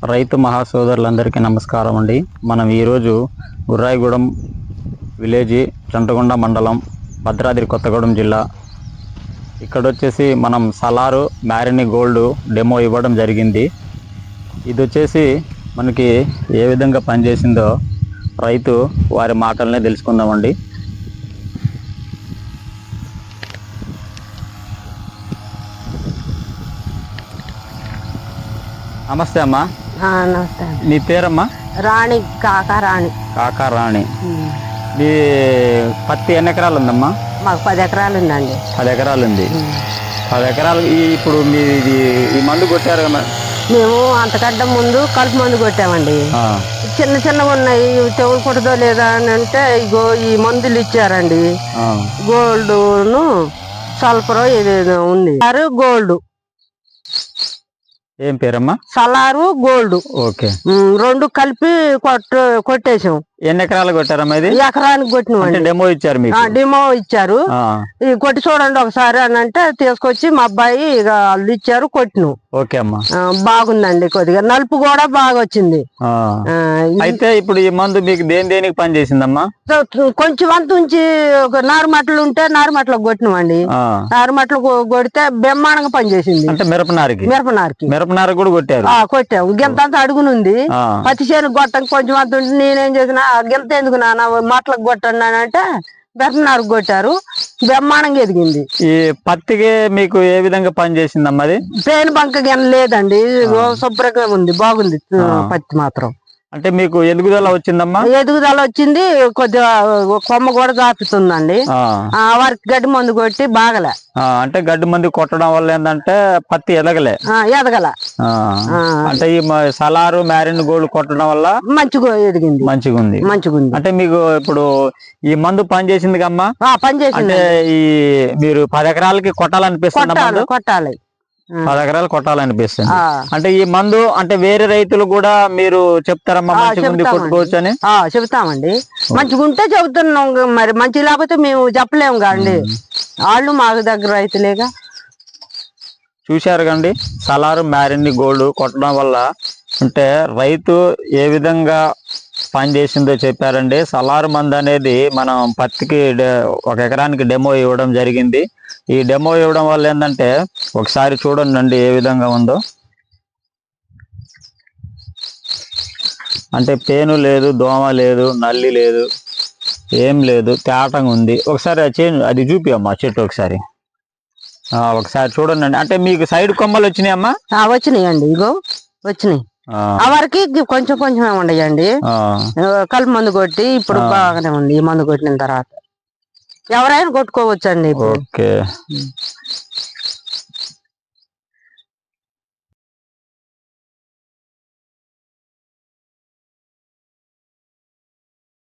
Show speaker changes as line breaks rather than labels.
రైతు మహాసోదరులందరికీ నమస్కారం అండి. మనం ఈరోజు గుర్రాయిగూడెం విలేజ్, చంటగొండ మండలం, భద్రాద్రి కొత్తగూడెం జిల్లా. ఇక్కడ వచ్చేసి మనం సలారు మ్యారిని గోల్డ్ డెమో ఇవ్వడం జరిగింది. ఇది వచ్చేసి మనకి ఏ విధంగా పనిచేసిందో రైతు వారి మాటలనే తెలుసుకుందామండి. నమస్తే అమ్మా.
నమస్తే.
నీ పేరమ్మా?
రాణి. కాకారాణి.
కాకారాణి. మీ పత్తి ఎన్ని ఎకరాలు ఉందమ్మా?
మాకు 10 ఎకరాలు ఉందండి.
10 ఎకరాలు ఉంది. 10 ఎకరాలు ఇప్పుడు మీది ఈ మందు కొట్టారు కదా?
మేము అంతకంటే ముందు కలుపు మందు కొట్టామండి. చిన్న చిన్నగా ఉన్నాయి, తెగులు పుట్టదో లేదా అని అంటే ఇగో ఈ మందులు ఇచ్చారండి. గోల్డ్ సల్ఫర్ ఏదేదో ఉంది. గోల్డ్.
ఏం పేరమ్మా?
సలారు గోల్డ్.
ఓకే.
2 కలిపి కొట్టేసాం.
ఎన్ని ఎకరాలు కొట్టారమ్మా? ఇది
ఎకరానికి కొట్టినాం.
డెమో ఇచ్చారు మీకు?
డెమో ఇచ్చారు. ఇది కొట్టి చూడండి ఒకసారి అని అంటే తీసుకొచ్చి మా అబ్బాయి ఇక వాళ్ళు ఇచ్చారు, కొట్టినాం.
ఓకే అమ్మా.
బాగుందండి. కొద్దిగా నలుపు కూడా బాగా వచ్చింది.
అయితే ఇప్పుడు ఈ మందు మీకు దేనికి పని చేసిందమ్మా?
కొంచెం అంత ఉంచి ఒక నారుమట్టలు ఉంటే నారుమట్టలకు కొట్టినామండి. నారుమట్టలు కొడితే బ్రహ్మాండంగా పనిచేసింది.
అంటే మిరపనారికి కూడా కొట్టారు?
కొట్టాము. గింత అడుగునుంది. పత్తి చేను కొట్టం కొంచెం అంత ఉంటే నేనేం చేసిన గింత ఎందుకు నాన్న మట్టలకు కొట్టండి అని అంటే బెరనారు కొట్టారు. బ్రహ్మాండంగా ఎదిగింది.
ఈ పత్తికి మీకు ఏ విధంగా పని చేసిందమ్మా? అది
పేను బంక లేదండి, శుభ్రంగా ఉంది, బాగుంది పత్తి మాత్రం.
అంటే మీకు ఎదుగుదల వచ్చిందమ్మా?
ఎదుగుదల వచ్చింది. కొద్దిగా కొమ్మ కూడా దాపుతుందండి. వారికి గడ్డి మందు కొట్టి బాగలే.
అంటే గడ్డి మందు కొట్టడం వల్ల ఏంటంటే పత్తి ఎదగలే. అంటే ఈ సలారు మ్యారిన్ గోల్డ్ కొట్టడం వల్ల
మంచిగా ఎదిగింది.
మంచిగా ఉంది. అంటే మీకు ఇప్పుడు ఈ మందు పని చేసింది కమ్మా?
పనిచేసింది.
అంటే ఈ మీరు 10 ఎకరాలకి కొట్టాలనిపిస్తుంది?
కొట్టాలి.
10 ఎకరాలు కొట్టాలనిపిస్తుంది. అంటే ఈ మందు అంటే వేరే రైతులు కూడా మీరు చెప్తారమ్మా మంచిగా ఉంది కొట్టుకోవచ్చు అని?
చెబుతామండి. మంచిగా ఉంటే చెబుతున్నాం. మరి మంచి లేకపోతే మేము చెప్పలేము కాండి. వాళ్ళు మాకు దగ్గర రైతులేగా.
చూశారు కండి, సలారు మ్యారిన్ గోల్డ్ కొట్టడం వల్ల అంటే రైతు ఏ విధంగా పని చేసిందో చెప్పారండి. సలారు మందు అనేది మనం పత్తికి 1 ఎకరానికి డెమో ఇవ్వడం జరిగింది. ఈ డెమో ఇవ్వడం వల్ల ఏంటంటే ఒకసారి చూడండి ఏ విధంగా ఉందో. అంటే పేను లేదు, దోమ లేదు, నల్లి లేదు, ఏం లేదు, తేటంగా ఉంది. ఒకసారి అది చూపి అమ్మా చెట్టు ఒకసారి చూడండి. అంటే మీకు సైడ్ కొమ్మలు వచ్చినాయమ్మా?
వచ్చినాయండి. ఇగో వచ్చినాయి. వరకు కొంచెం కొంచెం ఉండయండి. కలుపు మందు కొట్టి ఇప్పుడు బాగానే ఉంది. ఈ మందు కొట్టిన తర్వాత ఎవరైనా కొట్టుకోవచ్చండి.
ఓకే.